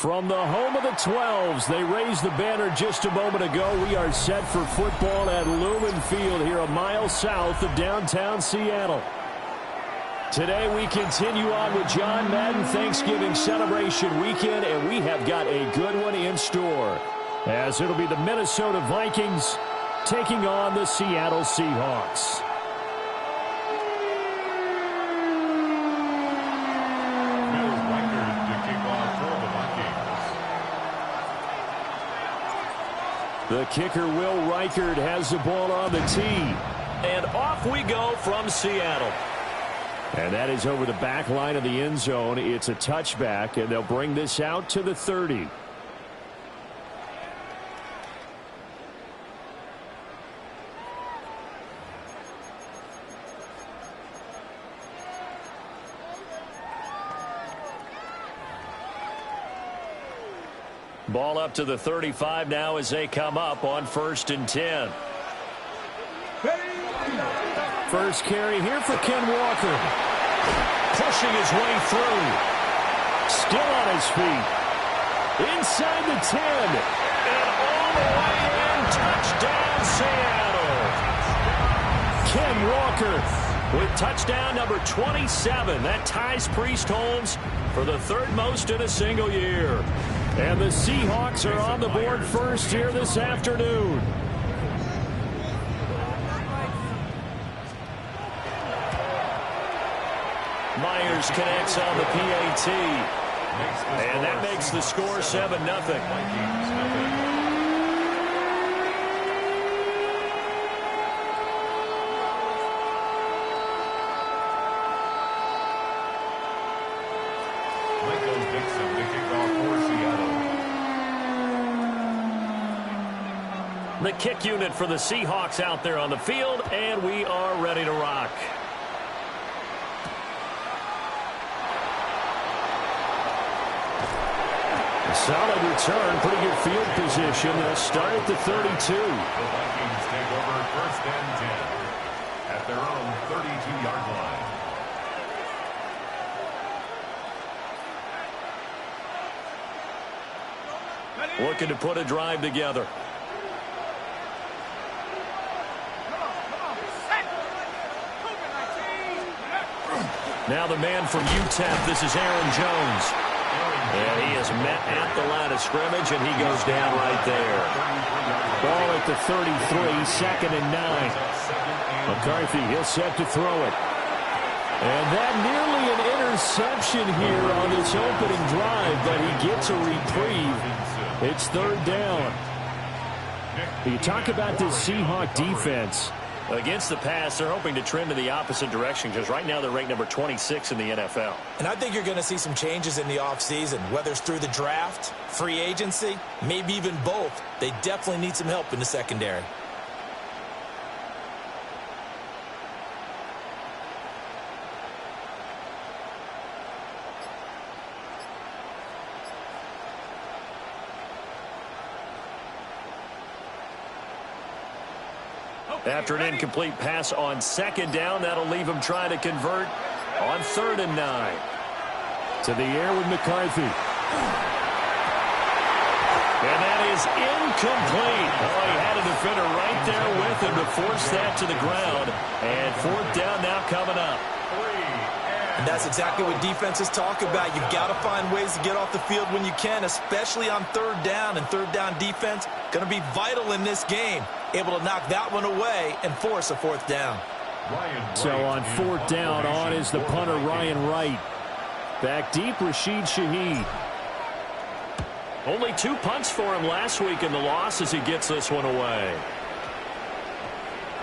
From the home of the 12s, they raised the banner just a moment ago. We are set for football at Lumen Field here a mile south of downtown Seattle. Today we continue on with John Madden Thanksgiving celebration weekend, and we have got a good one in store, as it'll be the Minnesota Vikings taking on the Seattle Seahawks. The kicker, Will Reichard, has the ball on the tee. And off we go from Seattle. And that is over the back line of the end zone. It's a touchback, and they'll bring this out to the 30. Ball up to the 35 now as they come up on 1st and 10. First carry here for Ken Walker. Pushing his way through. Still on his feet. Inside the 10. And all the way in. Touchdown, Seattle. Ken Walker with touchdown number 27. That ties Priest Holmes for the third most in a single year. And the Seahawks are on the board first here this afternoon. Myers connects on the PAT. And that makes the score 7-0. The kick unit for the Seahawks out there on the field, and we are ready to rock. A solid return, pretty good field position. They'll start at the 32. The Vikings take over 1st and 10 at their own 32-yard line. Looking to put a drive together. Now the man from UTEP, this is Aaron Jones. And he is met at the line of scrimmage, and he goes down right there. Ball at the 33, 2nd and 9. McCarthy, he'll set to throw it. And that nearly an interception here on this opening drive, but he gets a reprieve. It's 3rd down. You talk about this Seahawk defense. Against the pass, they're hoping to trend in the opposite direction because right now they're ranked number 26 in the NFL. And I think you're going to see some changes in the offseason, whether it's through the draft, free agency, maybe even both. They definitely need some help in the secondary. After an incomplete pass on 2nd down, that'll leave him trying to convert on 3rd and 9. To the air with McCarthy. And that is incomplete. Oh, he had a defender right there with him to force that to the ground. And 4th down now coming up. And that's exactly what defenses talk about. You've got to find ways to get off the field when you can, especially on 3rd down. And 3rd down defense going to be vital in this game. Able to knock that one away and force a 4th down. So on 4th down, on is the punter, Ryan Wright. Back deep, Rashid Shaheed. Only 2 punts for him last week in the loss as he gets this one away.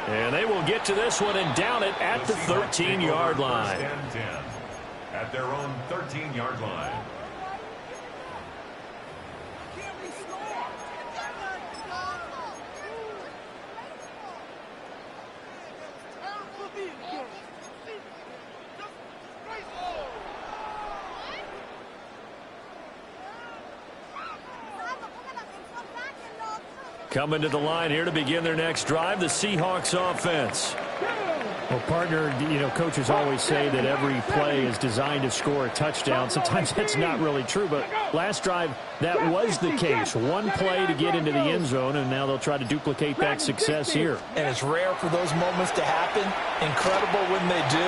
And they will get to this one and down it at the 13-yard line. At their own 13-yard line. Coming to the line here to begin their next drive, the Seahawks offense. Well, partner, you know, coaches always say that every play is designed to score a touchdown. Sometimes that's not really true, but last drive, that was the case. One play to get into the end zone, and now they'll try to duplicate that success here. And it's rare for those moments to happen. Incredible when they do.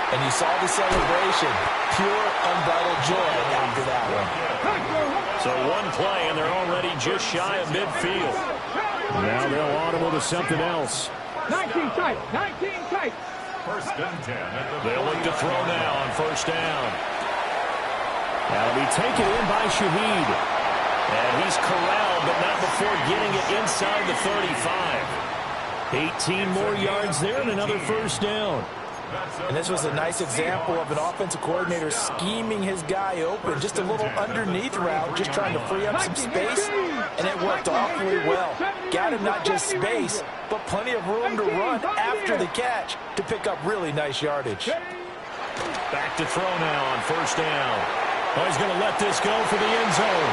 And you saw the celebration. Pure, unbridled joy after that one. So one play, and they're already just shy of midfield. Now they'll audible to something else. 19 tight, 19 tight. First and 10. They'll look to throw now on first down. That'll be taken in by Shaheed. And he's corralled, but not before getting it inside the 35. 18 more yards there and another first down. And this was a nice example of an offensive coordinator scheming his guy open. Just a little underneath route, just trying to free up some space, and it worked awfully well. Got him not just space, but plenty of room to run after the catch to pick up really nice yardage. Back to throw now on first down. Oh, he's going to let this go for the end zone.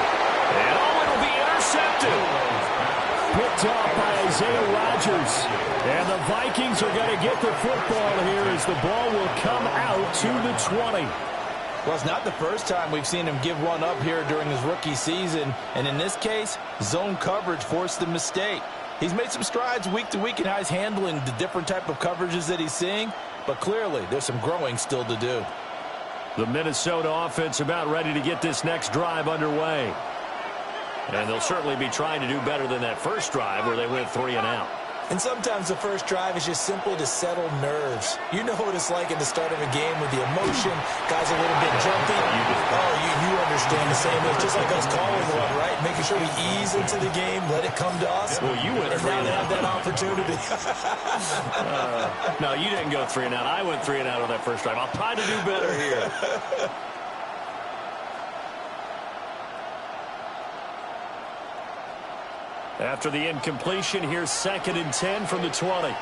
And it'll be intercepted. Picked off by Isaiah Rodgers. And the Vikings are going to get the football here as the ball will come out to the 20. Well, it's not the first time we've seen him give one up here during his rookie season. And in this case, zone coverage forced the mistake. He's made some strides week to week in how he's handling the different type of coverages that he's seeing. But clearly, there's some growing still to do. The Minnesota offense about ready to get this next drive underway. And they'll certainly be trying to do better than that first drive where they went 3 and out. And sometimes the first drive is just simply to settle nerves. You know what it's like at the start of a game with the emotion. Guys a little bit jumpy. You understand the same. It's just like us calling one, right? Making sure we ease into the game, let it come to us. Well, you went 3 and out. Have that opportunity. No, you didn't go 3 and out. I went 3 and out on that first drive. I'll try to do better here. After the incompletion, here's 2nd and 10 from the 20.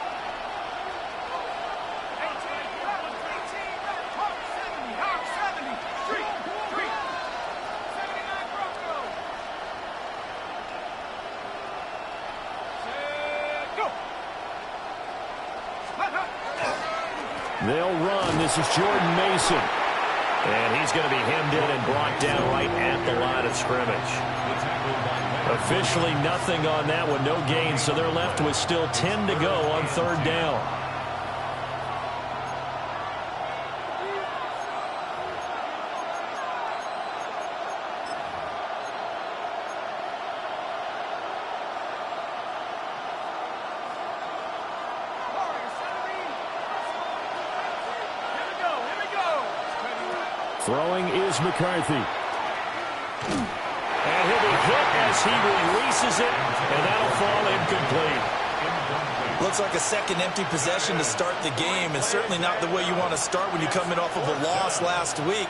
They'll run. This is Jordan Mason. And he's going to be hemmed in and brought down right at the line of scrimmage. Officially nothing on that one, no gain, so they're left with still 10 to go on 3rd down. Throwing is McCarthy. And he'll be hit as he releases it, and that'll fall incomplete. Looks like a second empty possession to start the game, and certainly not the way you want to start when you come in off of a loss last week.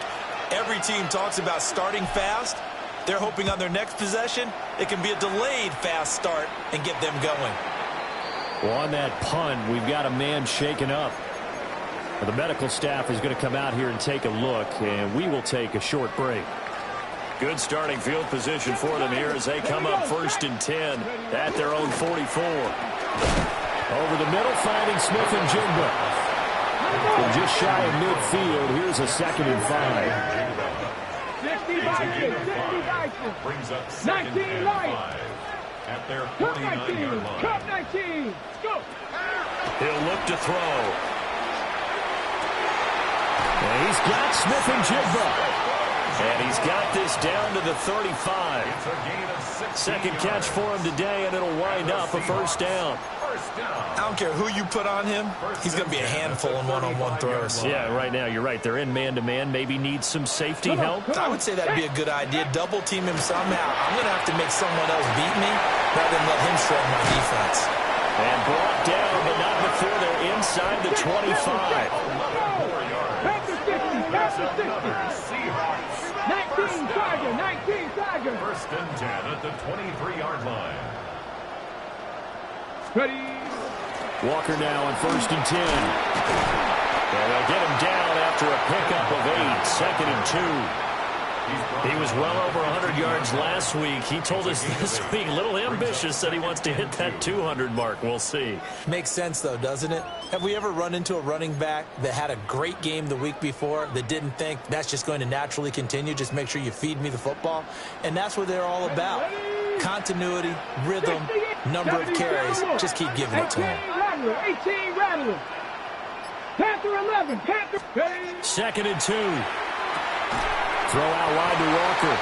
Every team talks about starting fast. They're hoping on their next possession, it can be a delayed fast start and get them going. Well, on that punt, we've got a man shaken up. Well, the medical staff is going to come out here and take a look, and we will take a short break. Good starting field position for them here as they come up 1st and 10 at their own 44. Over the middle, finding Smith and Jigba. From just shy of midfield, here's a 2nd and 5. Brings up 2nd and 5 at their 49-yard line. Cup 19. Go. He'll look to throw. And he's got Smith and Jigba. And he's got this down to the 35. Second catch for him today, and it'll wind up a first down. I don't care who you put on him. He's going to be a handful in one-on-one throws. Yeah, right now, you're right. They're in man-to-man. Maybe needs some safety help. I would say that'd be a good idea. Double team him somehow. I'm going to have to make someone else beat me rather than let him shred my defense. And brought down, but not before they're inside the 25. That's another Seahawks. 19 Tiger, 19 Tiger. 1st and 10 at the 23-yard line. Ready. Walker now on 1st and 10. And they'll get him down after a pickup of 8. 2nd and 2. He was well over 100 yards last week. He told us this week, a little ambitious, said he wants to hit that 200 mark. We'll see. Makes sense, though, doesn't it? Have we ever run into a running back that had a great game the week before that didn't think that's just going to naturally continue? Just make sure you feed me the football. And that's what they're all about. Continuity, rhythm, number of carries. Just keep giving it to him. 18 Rattler. Panther 11. Panther. 2nd and 2. Throw out wide to Walker.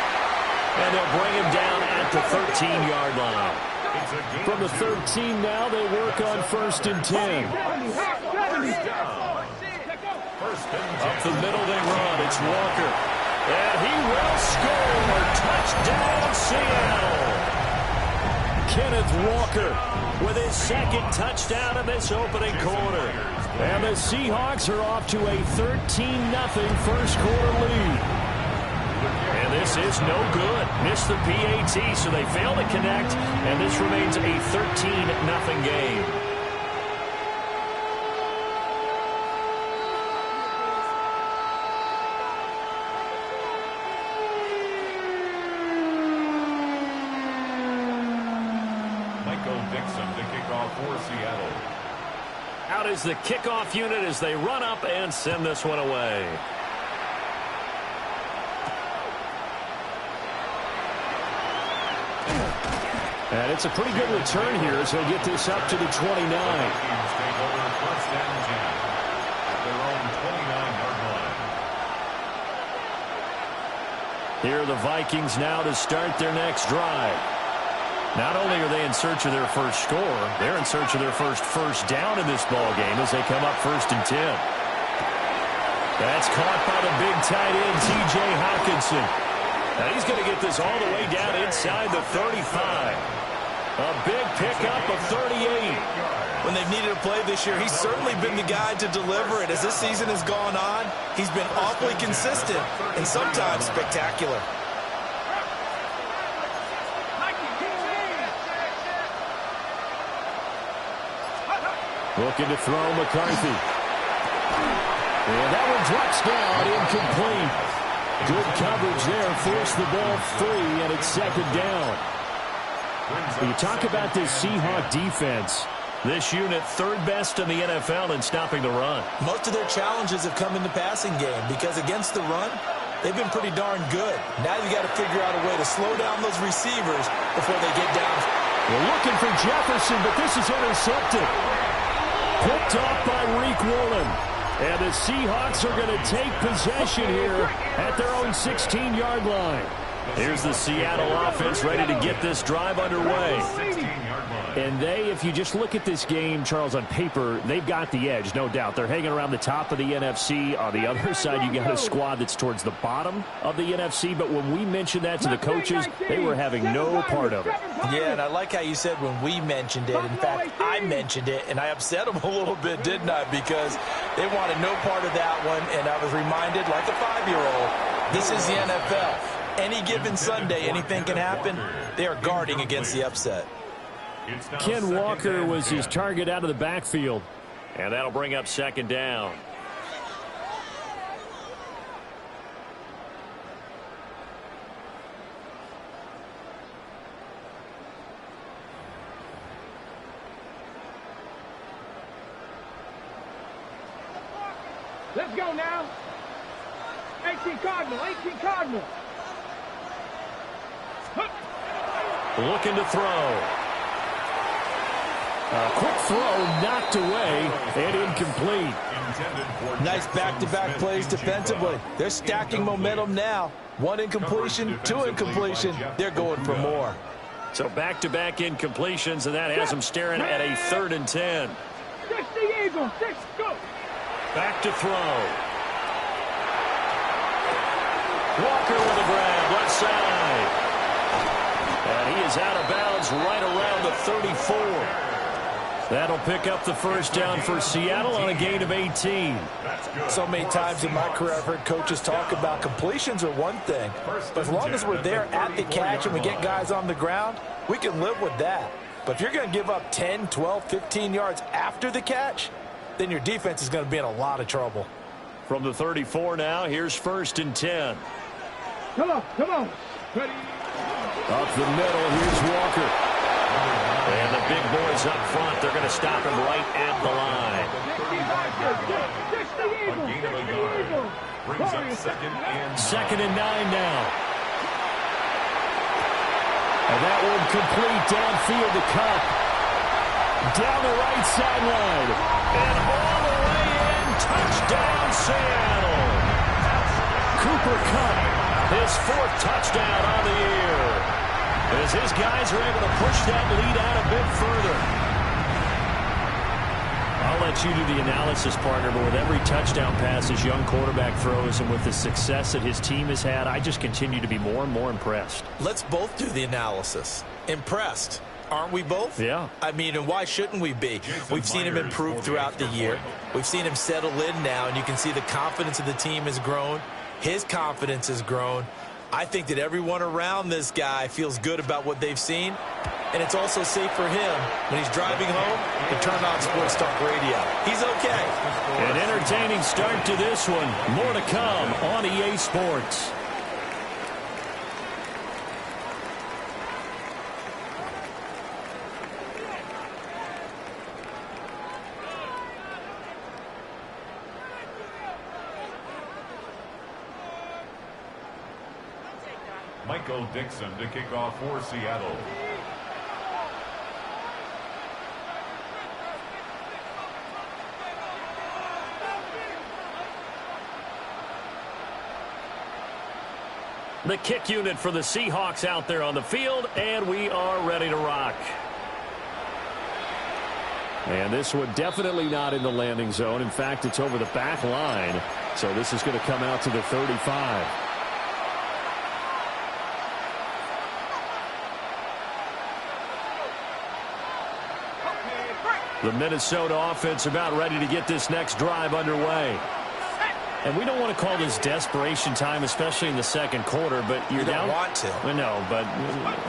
And they'll bring him down at the 13-yard line. From the 13 now, they work on 1st and 10. Up the middle they run. It's Walker. And he will score. Touchdown, Seattle. Kenneth Walker with his 2nd touchdown of this opening quarter. And the Seahawks are off to a 13-0 first quarter lead. And this is no good. Missed the PAT, so they fail to connect, and this remains a 13-0 game. Out is the kickoff unit as they run up and send this one away. And it's a pretty good return here as he'll get this up to the 29. Here are the Vikings now to start their next drive. Not only are they in search of their first score, they're in search of their first down in this ball game as they come up 1st and 10. That's caught by the big tight end, T.J. Hawkinson. Now he's going to get this all the way down inside the 35. A big pickup of 38. When they've needed a play this year, he's certainly been the guy to deliver it. As this season has gone on, he's been awfully consistent and sometimes spectacular. Looking to throw McCarthy. And that one drops down, incomplete. Good coverage there, forced the ball free, and it's 2nd down. When you talk about this Seahawk defense, this unit 3rd best in the NFL in stopping the run. Most of their challenges have come in the passing game because against the run, they've been pretty darn good. Now you got to figure out a way to slow down those receivers before they get down. We're looking for Jefferson, but this is intercepted. Picked off by Reek Woolen. And the Seahawks are going to take possession here at their own 16-yard line. Here's the Seattle offense ready to get this drive underway. And if you just look at this game, Charles, on paper, they've got the edge, no doubt. They're hanging around the top of the NFC. On the other side, you got a squad that's towards the bottom of the NFC. But when we mentioned that to the coaches, they were having no part of it. Yeah, and I like how you said when we mentioned it. In fact, I mentioned it, and I upset them a little bit, didn't I? Because they wanted no part of that one, and I was reminded, like a 5-year-old, this is the NFL. Any given Sunday, anything can happen. They are guarding against the upset. Ken Walker was his target out of the backfield. And that'll bring up 2nd down. Let's go now. 18 Cardinal, 18 Cardinal. Looking to throw. A quick throw knocked away and incomplete. Nice back-to-back plays defensively. They're stacking momentum now. 1 incompletion, 2 incompletion. They're going for more. So back-to-back incompletions, and that has them staring at a 3rd and 10. 60 Eagles, 6, go. Back to throw. Walker with a grab, left side. And he is out of bounds right around the 34. That'll pick up the 1st down for Seattle on a gain of 18. So many times in my career I've heard coaches talk about completions are one thing. But as long as we're there at the catch and we get guys on the ground, we can live with that. But if you're going to give up 10, 12, 15 yards after the catch, then your defense is going to be in a lot of trouble. From the 34 now, here's 1st and 10. Come on. Ready. Up the middle, here's Walker. And the big boys up front, they're going to stop him right at the line. A gain of a yard. Brings up Second and 9 now. And that one complete downfield to Cup. Down the right sideline. And all the way in. Touchdown, Seattle. Cooper Kupp, his 4th touchdown on the year. As his guys are able to push that lead out a bit further. I'll let you do the analysis, partner, but with every touchdown pass his young quarterback throws and with the success that his team has had, I just continue to be more and more impressed. Let's both do the analysis. Impressed. Aren't we both? Yeah. I mean, and why shouldn't we be? We've seen him improve throughout the year. We've seen him settle in now, and you can see the confidence of the team has grown. His confidence has grown. I think that everyone around this guy feels good about what they've seen, and it's also safe for him when he's driving home to turn on Sports Talk Radio. He's okay. An entertaining start to this one. More to come on EA Sports. Michael Dixon to kick off for Seattle. The kick unit for the Seahawks out there on the field, and we are ready to rock. And this one definitely not in the landing zone. In fact, it's over the back line. So this is going to come out to the 35. The Minnesota offense about ready to get this next drive underway. And we don't want to call this desperation time, especially in the second quarter, but you're down. You don't want to. I know, but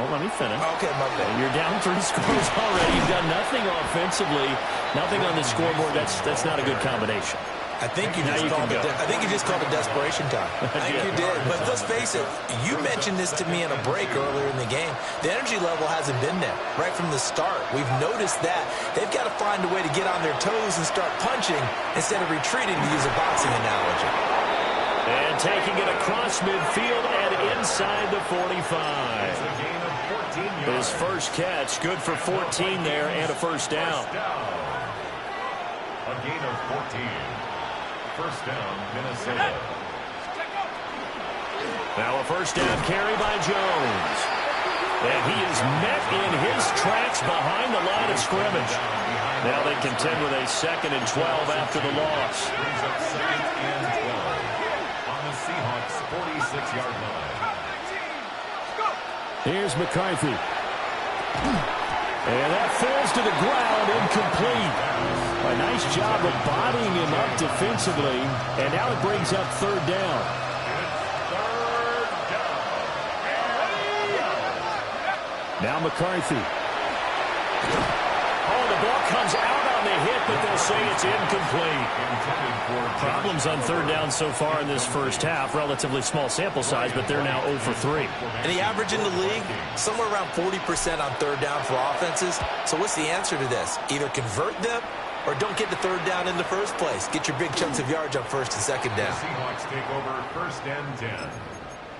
let me finish. Okay, my bad. You're down 3 scores already. You've done nothing offensively, nothing on the scoreboard. That's not a good combination. I think you just called it desperation time. I think you did. But let's face it, you mentioned this to me in a break earlier in the game. The energy level hasn't been there right from the start. We've noticed that. They've got to find a way to get on their toes and start punching instead of retreating, to use a boxing analogy. And taking it across midfield and inside the 45. It's a gain of 14 yards. His first catch, good for 14 there and a first down. A gain of 14. First down, Minnesota. Now a first down carry by Jones. And he is met in his tracks behind the line of scrimmage. Now they contend with a 2nd and 12 after the loss. Brings up 2nd and 12 on the Seahawks 46-yard line. Here's McCarthy. And that falls to the ground, incomplete. A nice job of bodying him up defensively. And now it brings up 3rd down. Now McCarthy. Oh, the ball comes out on the hit, but they'll say it's incomplete. Problems on 3rd down so far in this first half. Relatively small sample size, but they're now 0 for 3. And the average in the league, somewhere around 40% on 3rd down for offenses. So what's the answer to this? Either convert them or don't get the 3rd down in the first place. Get your big chunks of yards on 1st and 2nd down. The Seahawks take over 1st and 10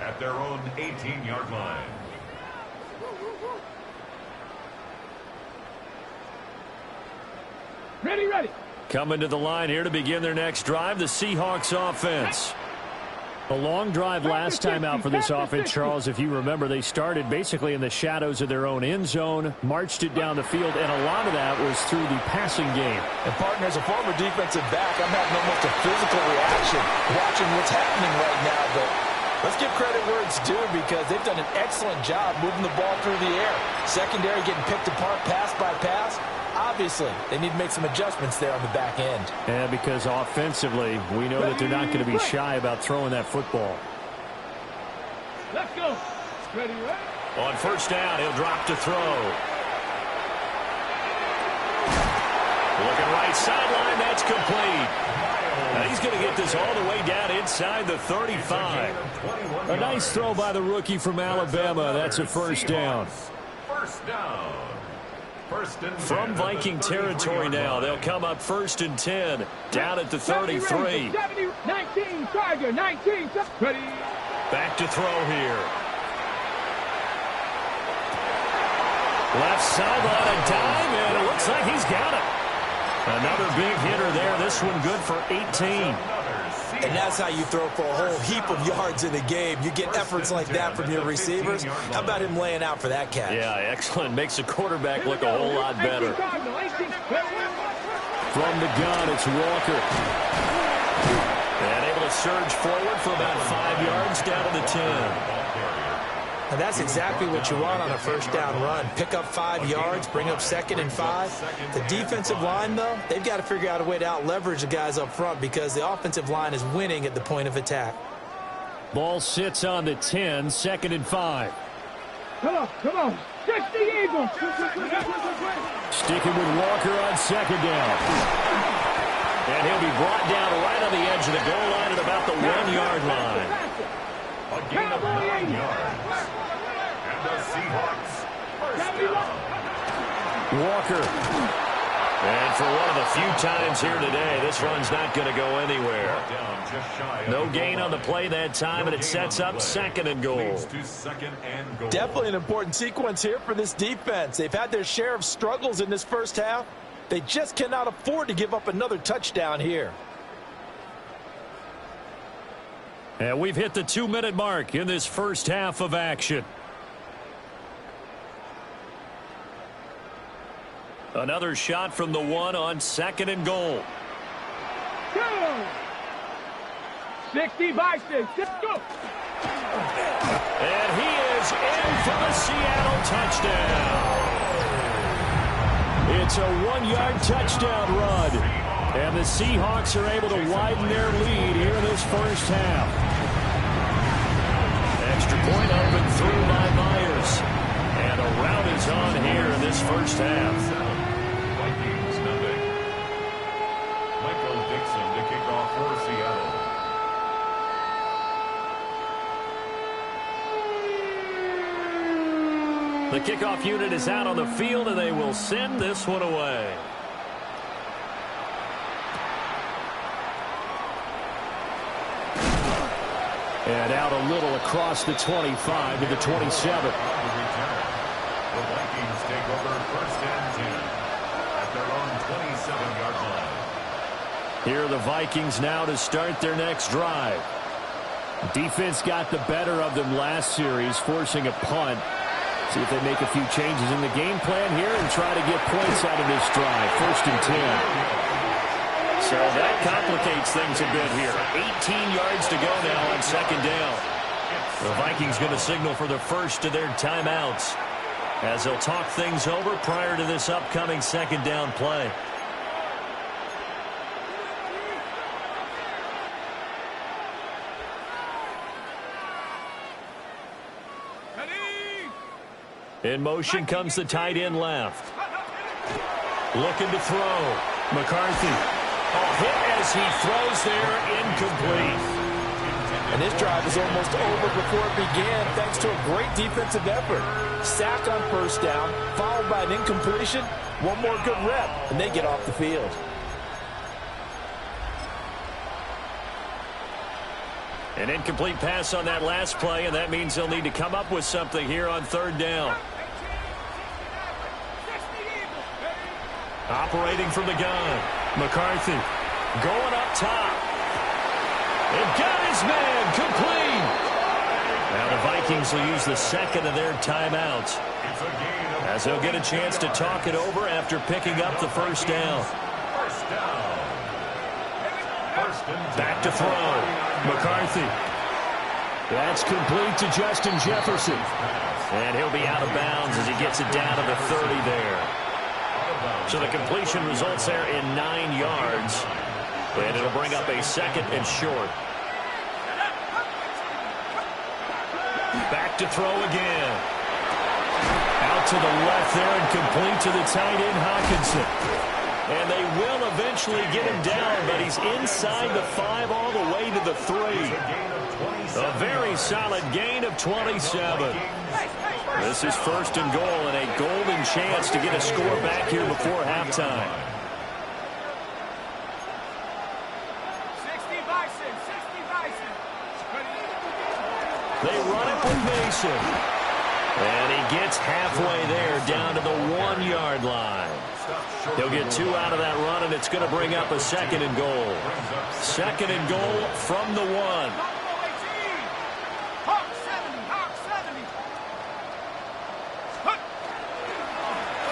at their own 18-yard line. Ready. Coming to the line here to begin their next drive, the Seahawks offense. A long drive last time out for this offense, Charles. If you remember, they started basically in the shadows of their own end zone, marched it down the field, and a lot of that was through the passing game. And, partner, as a former defensive back, I'm having almost a physical reaction watching what's happening right now. But let's give credit where it's due, because they've done an excellent job moving the ball through the air. Secondary getting picked apart pass by pass. Obviously, they need to make some adjustments there on the back end. Yeah, because offensively, we know that they're not going to be shy about throwing that football. Let's go. Ready. On 1st down, he'll drop to throw. Looking right sideline, that's complete. Now he's going to get this all the way down inside the 35. A nice throw by the rookie from Alabama. That's a first down. First down. From Viking territory now, they'll come up 1st and 10, down at the 33. 19, Charger, 19, ready. Back to throw here. Left sideline, a dime, and it looks like he's got it. Another big hitter there. This one good for 18. And that's how you throw for a whole heap of yards in the game. You get efforts like that from your receivers. How about him laying out for that catch? Yeah, excellent. Makes the quarterback look a whole lot better. From the gun, it's Walker. And able to surge forward for about 5 yards down to the 10. And that's exactly what you want on a first down run. Pick up 5 yards, bring up 2nd and 5. The defensive line, though, they've got to figure out a way to out-leverage the guys up front because the offensive line is winning at the point of attack. Ball sits on the 10, 2nd and 5. Come on. Stretch the eagle. Sticking with Walker on 2nd down. And he'll be brought down right on the edge of the goal line at about the 1-yard line. A gain of 9 yards. And the Seahawks first down. Walker. And for one of the few times here today, this run's not going to go anywhere. No gain on the play that time, and it sets up 2nd and goal. Definitely an important sequence here for this defense. They've had their share of struggles in this first half. They just cannot afford to give up another touchdown here. And we've hit the 2-minute mark in this first half of action. Another shot from the 1 on 2nd and goal. Go! 60 by 6. Let's go. And he is in for the Seattle touchdown. It's a 1-yard touchdown run. And the Seahawks are able to widen their lead here in this first half. Extra point open through by Myers. And a rout is on here in this first half. Vikings nothing. Michael Dixon to kick off for Seattle. The kickoff unit is out on the field, and they will send this one away. And out a little across the 25 to the 27. The Vikings take over 1st and 10 at their own 27-yard line. Here are the Vikings now to start their next drive. Defense got the better of them last series, forcing a punt. See if they make a few changes in the game plan here and try to get points out of this drive. 1st and 10. So that complicates things a bit here. 18 yards to go now on 2nd down. The Vikings going to signal for the first of their timeouts as they'll talk things over prior to this upcoming 2nd down play. In motion comes the tight end left. Looking to throw. McCarthy. A hit as he throws there, incomplete. And this drive is almost over before it began thanks to a great defensive effort. Sack on 1st down, followed by an incompletion. One more good rep, and they get off the field. An incomplete pass on that last play, and that means they'll need to come up with something here on 3rd down. Operating from the gun. McCarthy going up top. And got his man complete. Now the Vikings will use the 2nd of their timeouts as they'll get a chance to talk it over after picking up the 1st down. Back to throw. McCarthy. That's complete to Justin Jefferson. And he'll be out of bounds as he gets it down to the 30 there. So the completion results there in 9 yards. And it'll bring up a 2nd and short. Back to throw again. Out to the left there and complete to the tight end, Hawkinson. And they will eventually get him down, but he's inside the 5 all the way to the 3. A very solid gain of 27. This is 1st and goal and a golden chance to get a score back here before halftime. 60 Bison, 60 Bison. They run it with Mason. And he gets halfway there down to the 1-yard line. He'll get 2 out of that run, and it's going to bring up a 2nd and goal. 2nd and goal from the 1.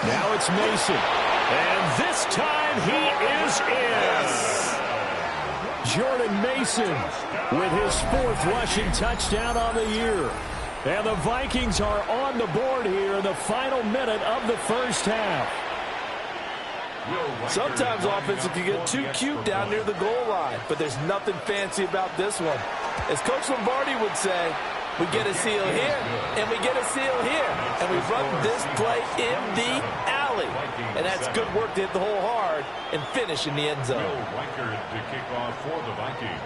Now it's Mason. And this time he is in. Jordan Mason with his 4th rushing touchdown on the year. And the Vikings are on the board here in the final minute of the first half. Sometimes offenses can get too cute down near the goal line, but there's nothing fancy about this one. As Coach Lombardi would say, we get a seal here, and we get a seal here, and we run this play in the alley. And that's good work to hit the hole hard and finish in the end zone. To kick off for the Vikings.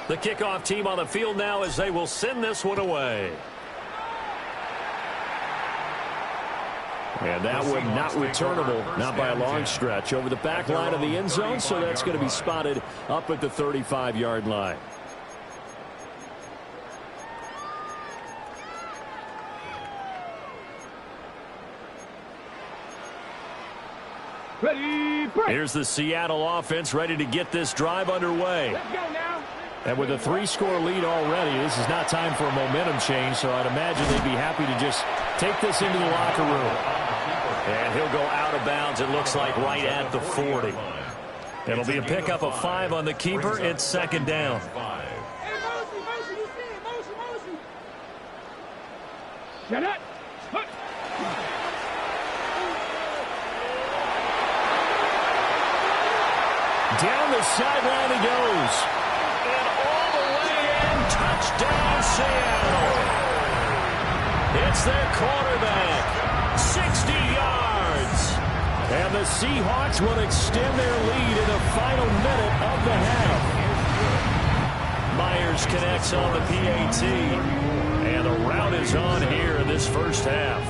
The kickoff team on the field now as they will send this one away. And that one not returnable, not by a long stretch, over the back line of the end zone, so that's going to be spotted up at the 35-yard line. Ready, break. Here's the Seattle offense ready to get this drive underway. Let's go now. And with a 3-score lead already, this is not time for a momentum change, so I'd imagine they'd be happy to just take this into the locker room. And he'll go out of bounds, it looks like, right at the 40. It'll be a pickup of 5 on the keeper. It's 2nd down. Hey, motion, you see it, motion. Shut up. Hut. Down the sideline he goes. And all the way in, touchdown Seattle. It's their quarterback. 60 yards. And the Seahawks will extend their lead in the final minute of the half. Myers connects on the PAT. And the route is on here in this first half.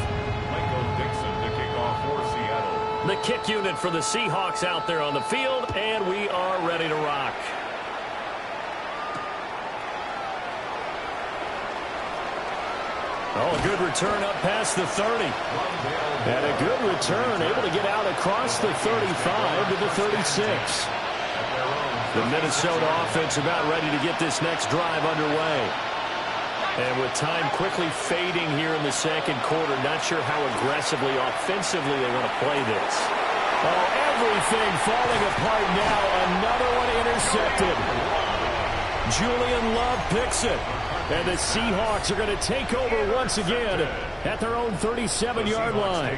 The kick unit for the Seahawks out there on the field, and we are ready to rock. Oh, a good return up past the 30. And a good return, able to get out across the 35 to the 36. The Minnesota offense about ready to get this next drive underway. And with time quickly fading here in the second quarter, not sure how aggressively, offensively they want to play this. Oh, everything falling apart now. Another one intercepted. Julian Love picks it. And the Seahawks are going to take over once again at their own 37-yard line.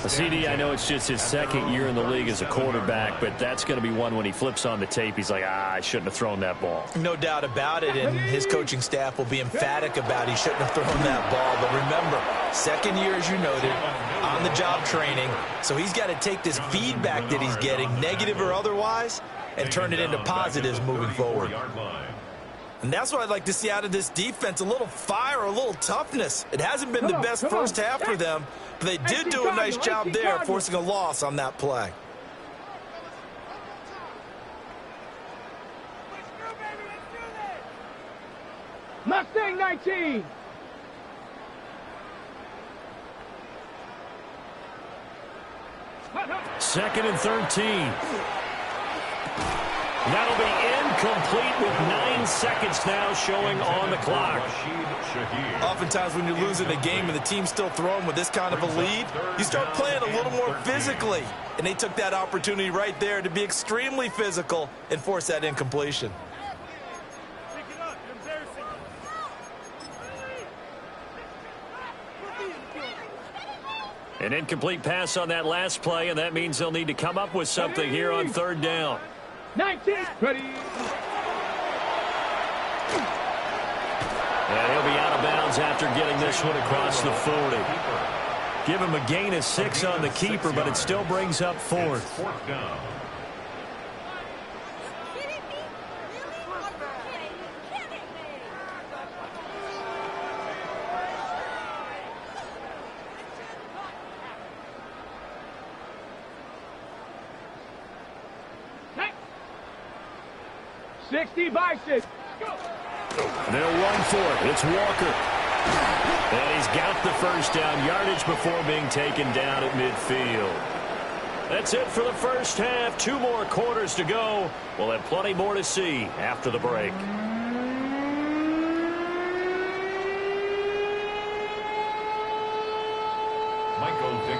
CD, I know it's just his 2nd year in the league as a quarterback, but that's going to be one when he flips on the tape. He's like, I shouldn't have thrown that ball. No doubt about it, and his coaching staff will be emphatic about he shouldn't have thrown that ball. But remember, 2nd year, as you noted, on-the-job training. So he's got to take this feedback that he's getting, negative or otherwise, and turn it into positives moving forward. And that's what I'd like to see out of this defense, a little fire, a little toughness. It hasn't been the best first half for them, but they did do a nice job there, forcing a loss on that play. Mustang 19. Second and 13. That'll be incomplete with 9 seconds now showing on the clock. Oftentimes when you're losing a game and the team's still throwing with this kind of a lead, you start playing a little more physically. And they took that opportunity right there to be extremely physical and force that incompletion. An incomplete pass on that last play, and that means they'll need to come up with something here on 3rd down. 19. Ready. And he'll be out of bounds after getting this one across the 40. Give him a gain of 6 on the keeper, but it still brings up 4th. Fourth down. They'll run for it. It's Walker. And he's got the first down yardage before being taken down at midfield. That's it for the first half. 2 more quarters to go. We'll have plenty more to see after the break.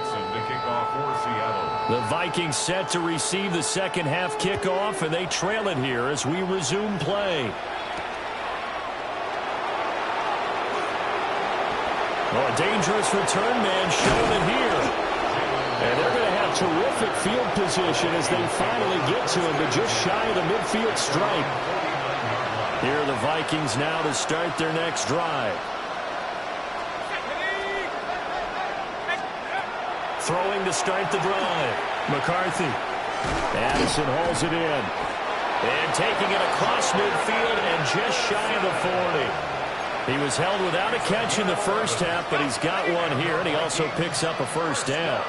To kick off for Seattle. The Vikings set to receive the second half kickoff, and they trail it here as we resume play. Well, a dangerous return man showing it here. And they're going to have terrific field position as they finally get to him, but just shy of the midfield stripe. Here are the Vikings now to start their next drive. Throwing to start the drive. McCarthy. Addison hauls it in. And taking it across midfield and just shy of the 40. He was held without a catch in the first half, but he's got one here, and he also picks up a first down.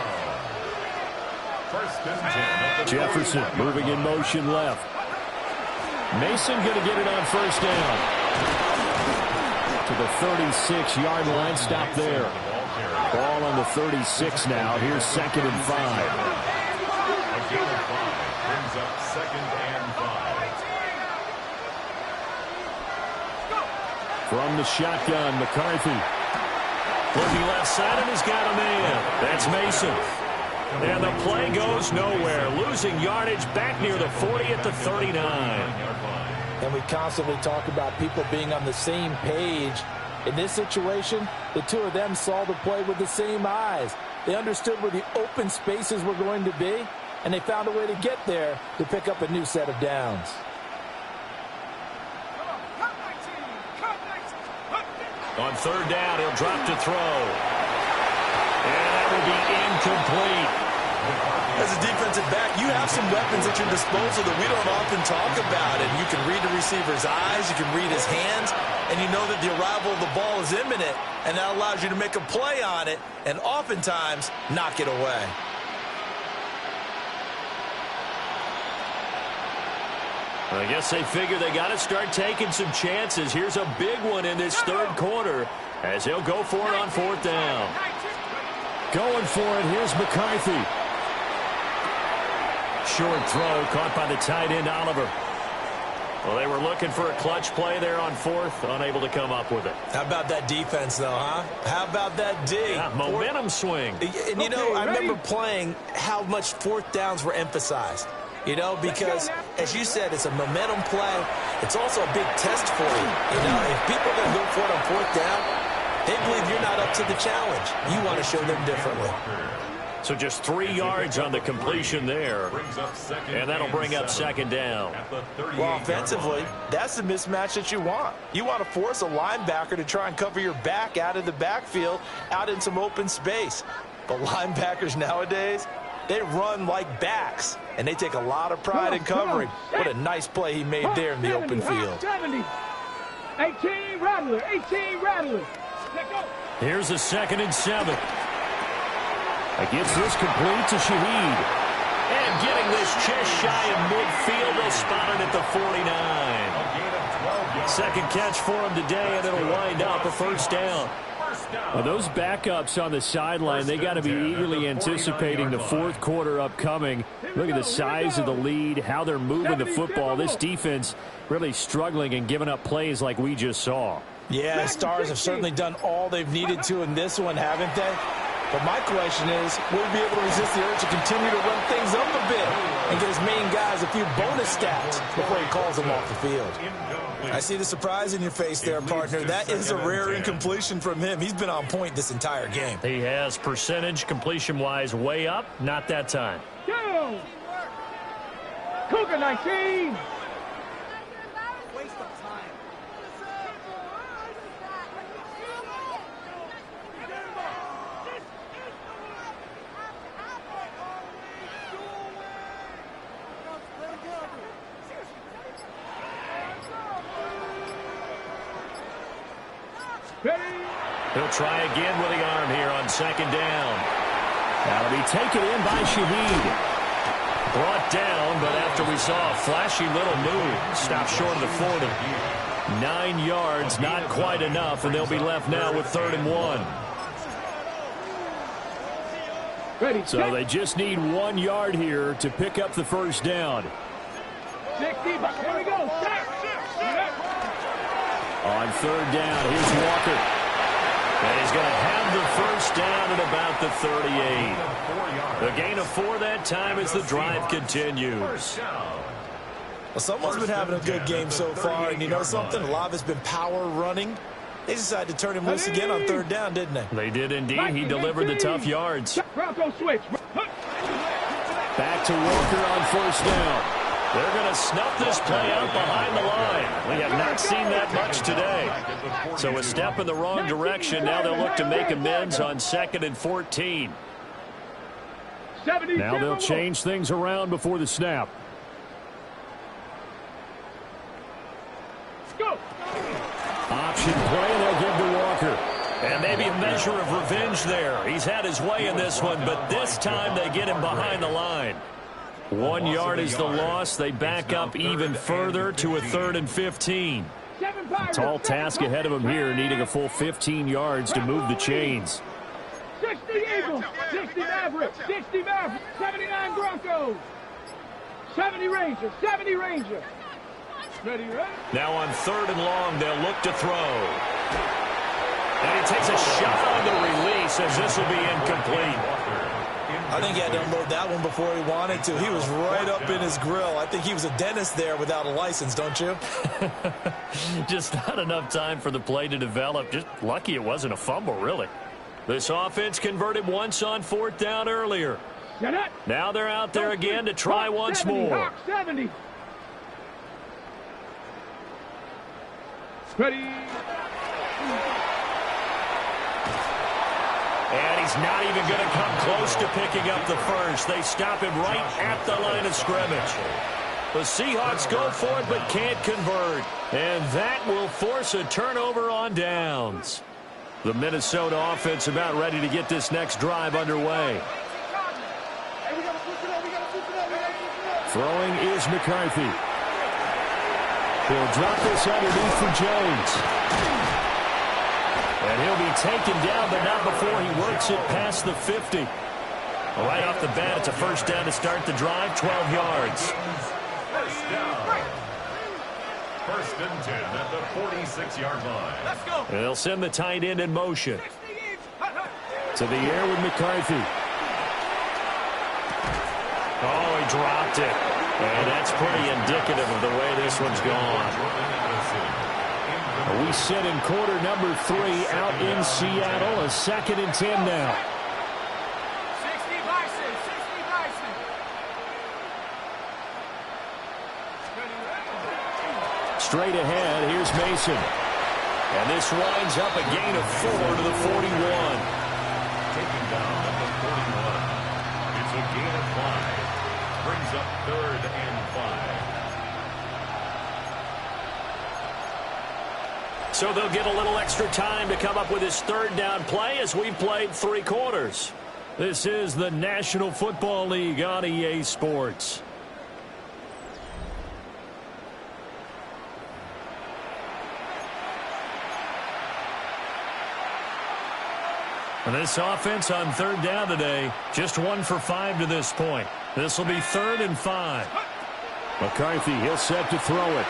Jefferson moving in motion left. Mason going to get it on first down. To the 36-yard line. Stop there. Ball on the 36 now. Here's 2nd and 5. A gain of 5 brings up 2nd and 5. From the shotgun, McCarthy. Looking left side, and he's got a man. That's Mason. And the play goes nowhere. Losing yardage back near the 40 at the 39. And we constantly talk about people being on the same page. In this situation, the two of them saw the play with the same eyes. They understood where the open spaces were going to be, and they found a way to get there to pick up a new set of downs. On 3rd down, he'll drop to throw. And that will be incomplete. As a defensive back, you have some weapons at your disposal that we don't often talk about. And you can read the receiver's eyes, you can read his hands, and you know that the arrival of the ball is imminent, and that allows you to make a play on it and oftentimes knock it away. I guess they figure they got to start taking some chances. Here's a big one in this 3rd quarter as he'll go for it on 4th down. Going for it, here's McCarthy. Short throw caught by the tight end, Oliver. Well, they were looking for a clutch play there on 4th, unable to come up with it. How about that defense, though, huh? How about that D? Yeah, momentum swing. And, you know, I remember playing how much 4th downs were emphasized. You know, because, as you said, it's a momentum play. It's also a big test for you. You know, if people are going to go for it on 4th down, they believe you're not up to the challenge. You want to show them differently. So just 3 yards on the completion there. And that'll bring up 2nd down. Well, offensively, that's the mismatch that you want. You want to force a linebacker to try and cover your back out of the backfield, out in some open space. But linebackers nowadays, they run like backs, and they take a lot of pride in covering. What a nice play he made there in the open field. 18 Rattler, 18 Rattler. Let's go. Here's a 2nd and 7. Gets this complete to Shaheed. And getting this just shy of midfield, they'll spot it at the 49. 2nd catch for him today, and it'll wind up a first down. Well, those backups on the sideline, they got to be eagerly anticipating the 4th quarter upcoming. Look at the size of the lead, how they're moving the football. This defense really struggling and giving up plays like we just saw. Yeah, Stars have certainly done all they've needed to in this one, haven't they? But my question is, will he be able to resist the urge to continue to run things up a bit and get his main guys a few bonus stats before he calls them off the field? I see the surprise in your face there, partner. That is a rare incompletion from him. He's been on point this entire game. He has percentage completion-wise way up. Not that time. Go! Cougar 19. He'll try again with the arm here on second down. That'll be taken in by Shaheed. Brought down, but after we saw a flashy little move, stopped short of the 40. 9 yards, not quite enough, and they'll be left now with 3rd and 1. So they just need 1 yard here to pick up the first down. 60, here we go. On 3rd down, here's Walker. And he's going to have the first down at about the 38. The gain of 4 that time as the drive continues. Well, someone's been having a good game so far, and you know something? A lot of it's been power running. They decided to turn him loose again on 3rd down, didn't they? They did indeed. He delivered the tough yards. Bronco switch. Back to Walker on 1st down. They're going to snuff this play out behind the line. We have not seen that much today. So a step in the wrong direction. Now they'll look to make amends on 2nd and 14. Now they'll change things around before the snap. Go. Option play, they'll give to Walker. And maybe a measure of revenge there. He's had his way in this one, but this time they get him behind the line. 1 yard is the loss. They back up even further to a 3rd and 15. A tall task ahead of them here, needing a full 15 yards to move the chains. 60 Eagles, 60 Mavericks, 60 Mavericks, 79 Broncos, 70 Rangers, 70 Rangers. Ready? Now on 3rd and long, they'll look to throw. And he takes a shot on the release as this will be incomplete. I think he had to unload that one before he wanted to. He was right up in his grill. I think he was a dentist there without a license, don't you? Just not enough time for the play to develop. Just lucky it wasn't a fumble, really. This offense converted once on 4th down earlier. Now they're out there again to try once more. 70. Ready? And he's not even going to come close to picking up the first. They stop him right at the line of scrimmage. The Seahawks go for it but can't convert. And that will force a turnover on downs. The Minnesota offense about ready to get this next drive underway. Throwing is McCarthy. He'll drop this underneath for Jones. And he'll be taken down, but not before he works it past the 50. Right off the bat, it's a first down to start the drive, 12 yards. First down. 1st and 10 at the 46-yard line. Let's go. They'll send the tight end in motion. To the air with McCarthy. Oh, he dropped it. And that's pretty indicative of the way this one's gone. We sit in quarter number 3 out in Seattle. A 2nd and 10 now. 60 Bison, 60 Bison. Straight ahead, here's Mason. And this winds up a gain of 4 to the 41. Taken down at the 41. It's a gain of 5. Brings up 3rd and 5. So they'll get a little extra time to come up with his 3rd down play as we've played 3 quarters. This is the National Football League on EA Sports. And this offense on 3rd down today, just 1 for 5 to this point. This will be 3rd and 5. McCarthy, he'll set to throw it.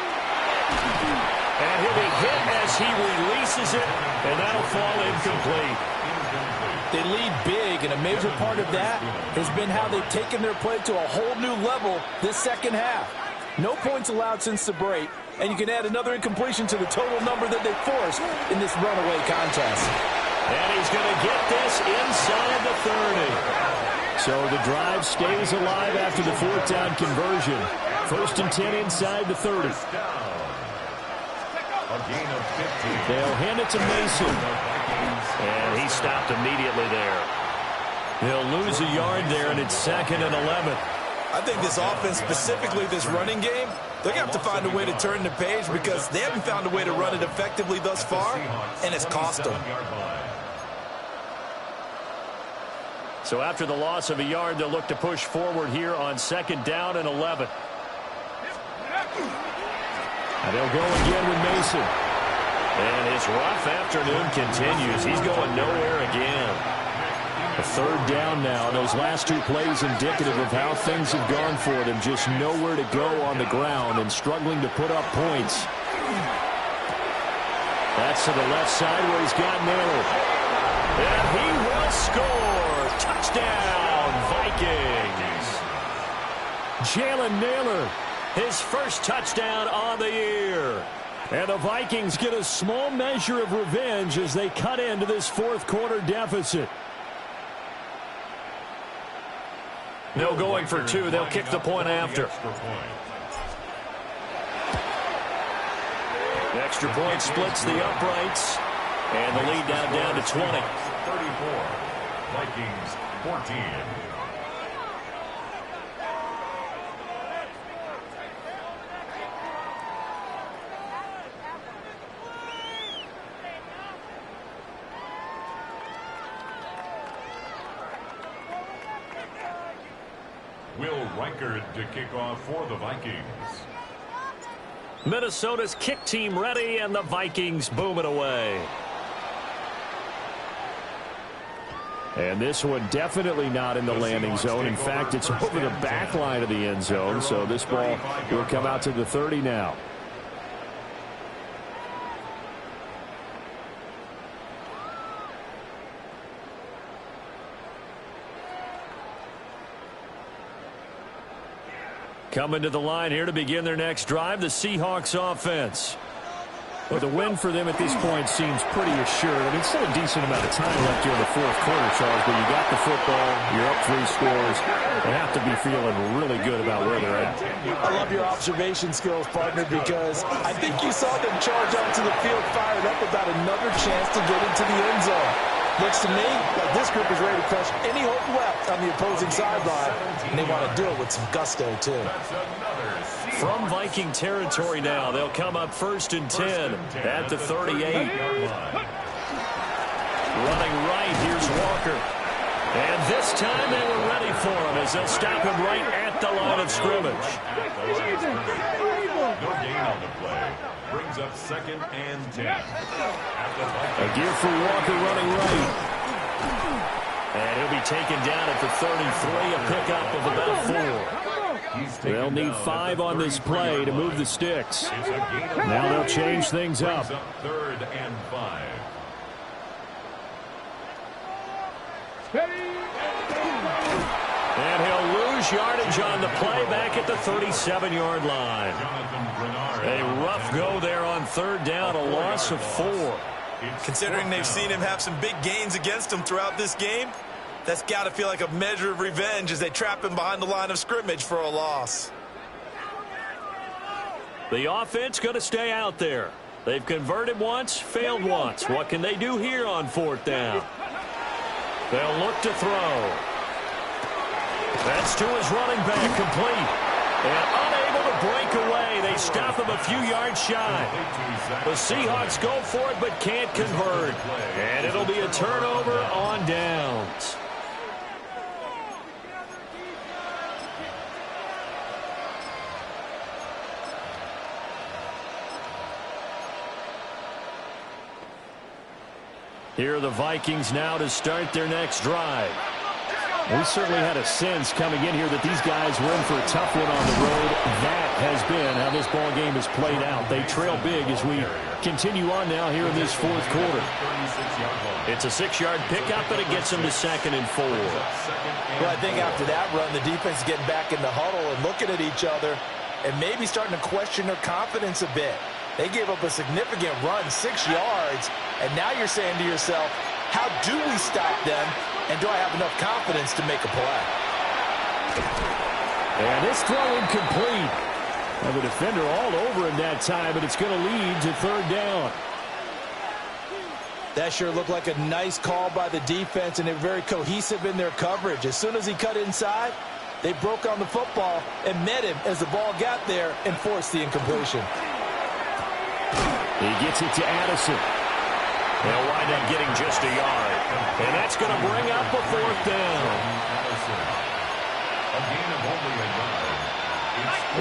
And he'll be hit as he releases it, and that'll fall incomplete. They lead big, and a major part of that has been how they've taken their play to a whole new level this second half. No points allowed since the break, and you can add another incompletion to the total number that they forced in this runaway contest. And he's going to get this inside the 30. So the drive stays alive after the 4th down conversion. 1st and 10 inside the 30. They'll hand it to Mason. And he stopped immediately there. They'll lose a yard there, and it's 2nd and 11. I think this offense, specifically this running game, they're going to have to find a way to turn the page because they haven't found a way to run it effectively thus far, and it's cost them. So after the loss of a yard, they'll look to push forward here on 2nd down and 11. And they'll go again with Mason. And his rough afternoon continues. He's going nowhere again. A 3rd down now. Those last 2 plays indicative of how things have gone for them. Just nowhere to go on the ground and struggling to put up points. That's to the left side where he's got Naylor. And he will score. Touchdown, Vikings. Jalen Naylor, his first touchdown on the year. And the Vikings get a small measure of revenge as they cut into this 4th quarter deficit. No going for 2. They'll kick the point after. The extra point splits the uprights. And the lead now down to 20. 34. Vikings 14. Will Reichard to kick off for the Vikings. Minnesota's kick team ready, and the Vikings boom it away. And this one definitely not in the landing zone. In fact, it's over the back line of the end zone, so this ball will come out to the 30 now. Coming to the line here to begin their next drive, the Seahawks offense. Well, the win for them at this point seems pretty assured. I mean, still a decent amount of time left here in the 4th quarter, Charles, but you got the football, you're up 3 scores. They have to be feeling really good about where they're at. I love your observation skills, partner, because I think you saw them charge onto the field fired up about another chance to get into the end zone. Looks to me like this group is ready to crush any hope left on the opposing sideline, and they want to do it with some gusto, too. From Viking territory now, they'll come up 1st and 10 at the 38. Running right, here's Walker. And this time they were ready for him as they'll stop him right at the line of scrimmage. No gain on the play. Brings up 2nd and 10. A give for Walker running right. And he'll be taken down at the 33, a pickup of about 4. They'll need 5 on this play to move the sticks. Now they'll change things up. 3rd and 5. And he'll lose yardage on the play back at the 37-yard line. A rough go there on 3rd down, a loss of 4. Considering they've seen him have some big gains against them throughout this game, that's got to feel like a measure of revenge as they trap him behind the line of scrimmage for a loss. The offense going to stay out there. They've converted once, failed once. What can they do here on 4th down? They'll look to throw. That's to his running back, complete. And unable to break away. They stop him a few yards shy. The Seahawks go for it but can't convert. And it'll be a turnover on downs. Here are the Vikings now to start their next drive. We certainly had a sense coming in here that these guys were in for a tough one on the road. That has been how this ball game has played out. They trail big as we continue on now here in this 4th quarter. It's a 6-yard pickup, but it gets them to 2nd and 4. Well, I think after that run, the defense is getting back in the huddle and looking at each other and maybe starting to question their confidence a bit. They gave up a significant run, 6 yards, and now you're saying to yourself, how do we stop them? And do I have enough confidence to make a play? And this throw incomplete. And the defender all over him that time, but it's going to lead to 3rd down. That sure looked like a nice call by the defense, and they're very cohesive in their coverage. As soon as he cut inside, They broke on the football and met him as the ball got there and forced the incompletion. He gets it to Addison. They'll wind up getting just a yard. And that's going to bring up a fourth down. A gain of only a yard.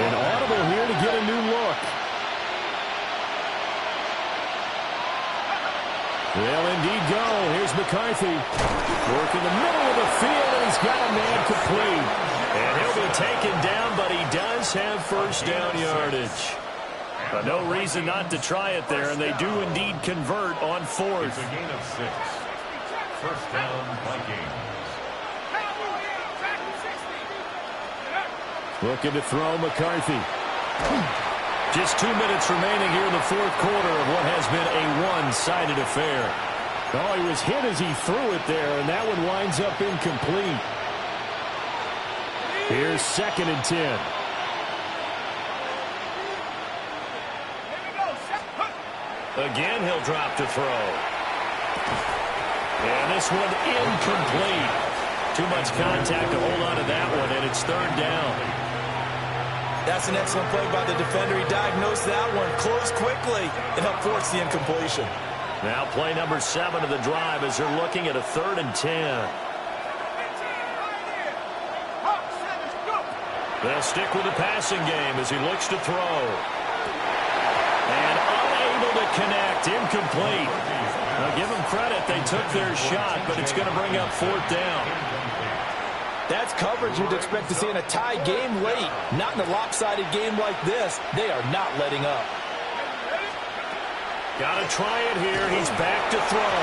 An audible here to get a new look. They'll indeed go. Here's McCarthy. Work in the middle of the field, and he's got a man complete. And he'll be taken down, but he does have first down yardage. But no reason not to try it there, and they do indeed convert on fourth. It's a gain of 6. First down, Vikings. Looking to throw McCarthy. Just 2 minutes remaining here in the fourth quarter of what has been a one-sided affair. Oh, he was hit as he threw it there, and that one winds up incomplete. Here's 2nd and 10. Again, he'll drop to throw. And this one incomplete. Too much contact to hold on to that one, and it's 3rd down. That's an excellent play by the defender. He diagnosed that one, closed quickly, and helped force the incompletion. Now play number 7 of the drive as they're looking at a 3rd and 10. They'll stick with the passing game as he looks to throw. And unable to connect, incomplete. Now give them credit, they took their shot, but it's going to bring up 4th down. That's coverage you'd expect to see in a tie game late. Not in a lopsided game like this. They are not letting up. Got to try it here. He's back to throw.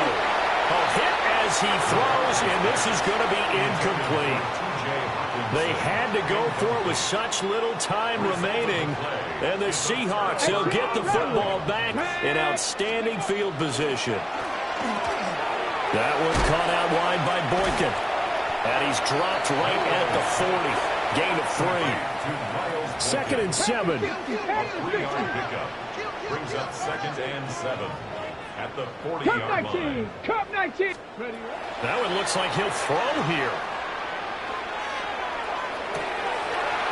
A hit as he throws, and this is going to be incomplete. They had to go for it with such little time remaining. And the Seahawks, they'll get the football back in outstanding field position. That one caught out wide by Boykin. And he's dropped right at the 40. Gain of 3. 2nd and 7. A 3-yard pickup. Brings up 2nd and 7. At the 40-yard line. Cup 19. That one looks like he'll throw here.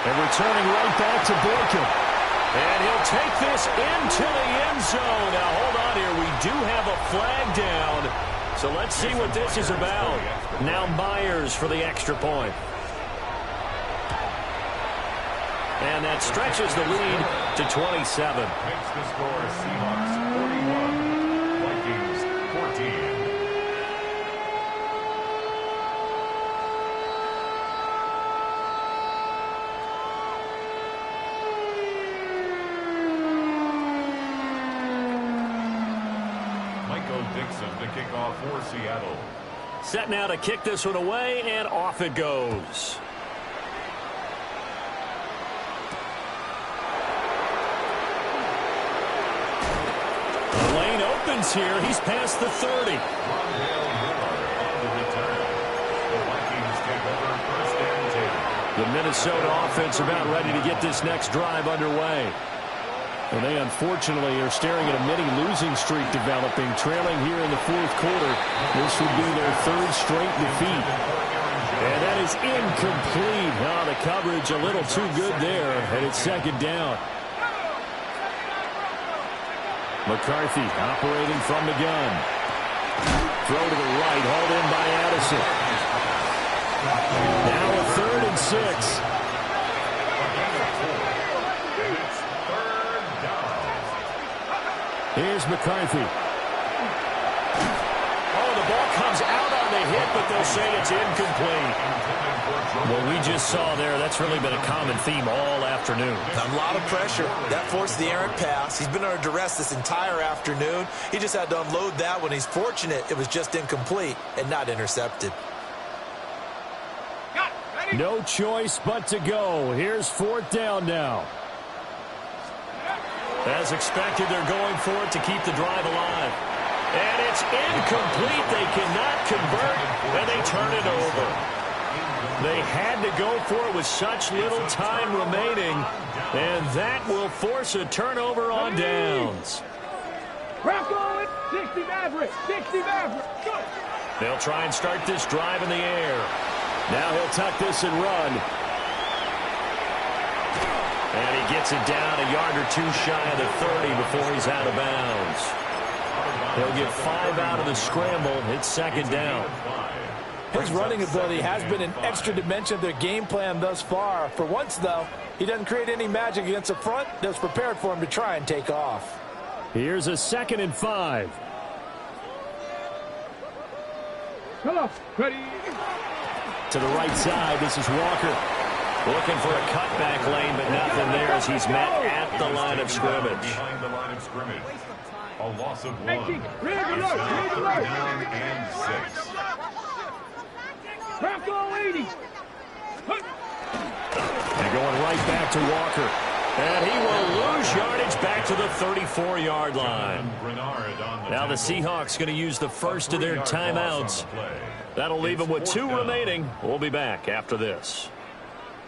And returning right back to Boykin. And he'll take this into the end zone. Now, hold on here. We do have a flag down. So let's see what this is about. Now Myers for the extra point. And that stretches the lead to 27. Makes the score Seahawks 41, Vikings 14. To kick off for Seattle. Set now to kick this one away, and off it goes. The lane opens here. He's past the 30. The Vikings take over 1st and 10. The Minnesota offense about ready to get this next drive underway. And they unfortunately are staring at a mini losing streak developing, trailing here in the fourth quarter. This would be their 3rd straight defeat. And that is incomplete. Oh, the coverage a little too good there, and it's 2nd down. McCarthy operating from the gun. Throw to the right, hauled in by Addison. Now a 3rd and 6. Here's McCarthy. Oh, the ball comes out on the hit, but they'll say it's incomplete. What we just saw there, that's really been a common theme all afternoon. A lot of pressure. That forced the errant pass. He's been under duress this entire afternoon. He just had to unload that one. He's fortunate it was just incomplete and not intercepted. No choice but to go. Here's 4th down now. As expected, they're going for it to keep the drive alive. And it's incomplete. They cannot convert, and they turn it over. They had to go for it with such little time remaining, and that will force a turnover on downs. 60 Maverick. 60 Maverick. Go. They'll try and start this drive in the air. Now he'll tuck this and run. And he gets it down a yard or two shy of the 30 before he's out of bounds. He'll get 5 out of the scramble. It's second down. His running ability has been an extra dimension of their game plan thus far. For once, though, he doesn't create any magic against the front that's prepared for him to try and take off. Here's a 2nd and 5. Hello, ready? To the right side, this is Walker. Looking for a cutback lane, but nothing there as he's met at the line of scrimmage. Behind the line of scrimmage. A loss of 1. Ready, It's alert, now ready, 3rd alert. down and 6. Craft all 80. And going right back to Walker. And he will lose yardage back to the 34-yard line. Now the Seahawks going to use the first of their timeouts. That'll leave them with 2 remaining. We'll be back after this.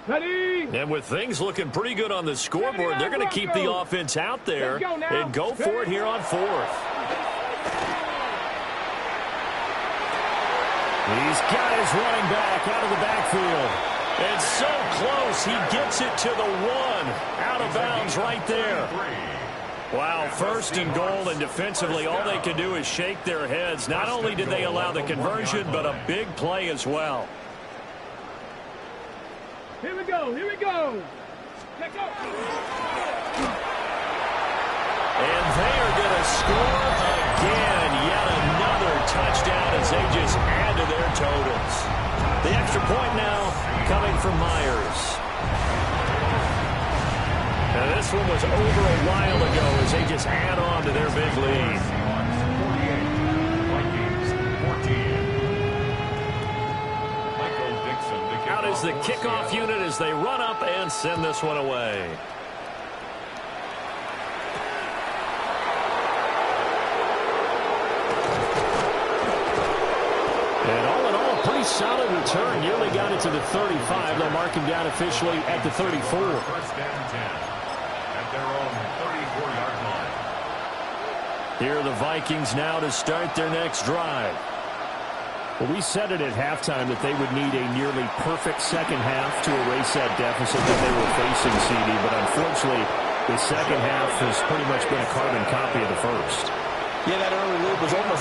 Ready? And with things looking pretty good on the scoreboard, they're going to keep the offense out there and go for it here on 4th. He's got his running back out of the backfield. And so close, he gets it to the 1. Out of bounds right there. Wow, 1st and goal, and defensively all they can do is shake their heads. Not only did they allow the conversion, but a big play as well. Here we go, here we go. Let's go. And they are going to score again. Yet another touchdown as they just add to their totals. The extra point now coming from Myers. Now this one was over a while ago as they just add on to their big lead. 48, Out is the kickoff unit as they run up and send this one away. And all in all, a pretty solid return. Nearly got it to the 35. They'll mark him down officially at the 34. First down 10 at their own 34-yard line. Here are the Vikings now to start their next drive. Well, we said it at halftime that they would need a nearly perfect second half to erase that deficit that they were facing, CD. But unfortunately, the second half has pretty much been a carbon copy of the first. Yeah, that early lead was almost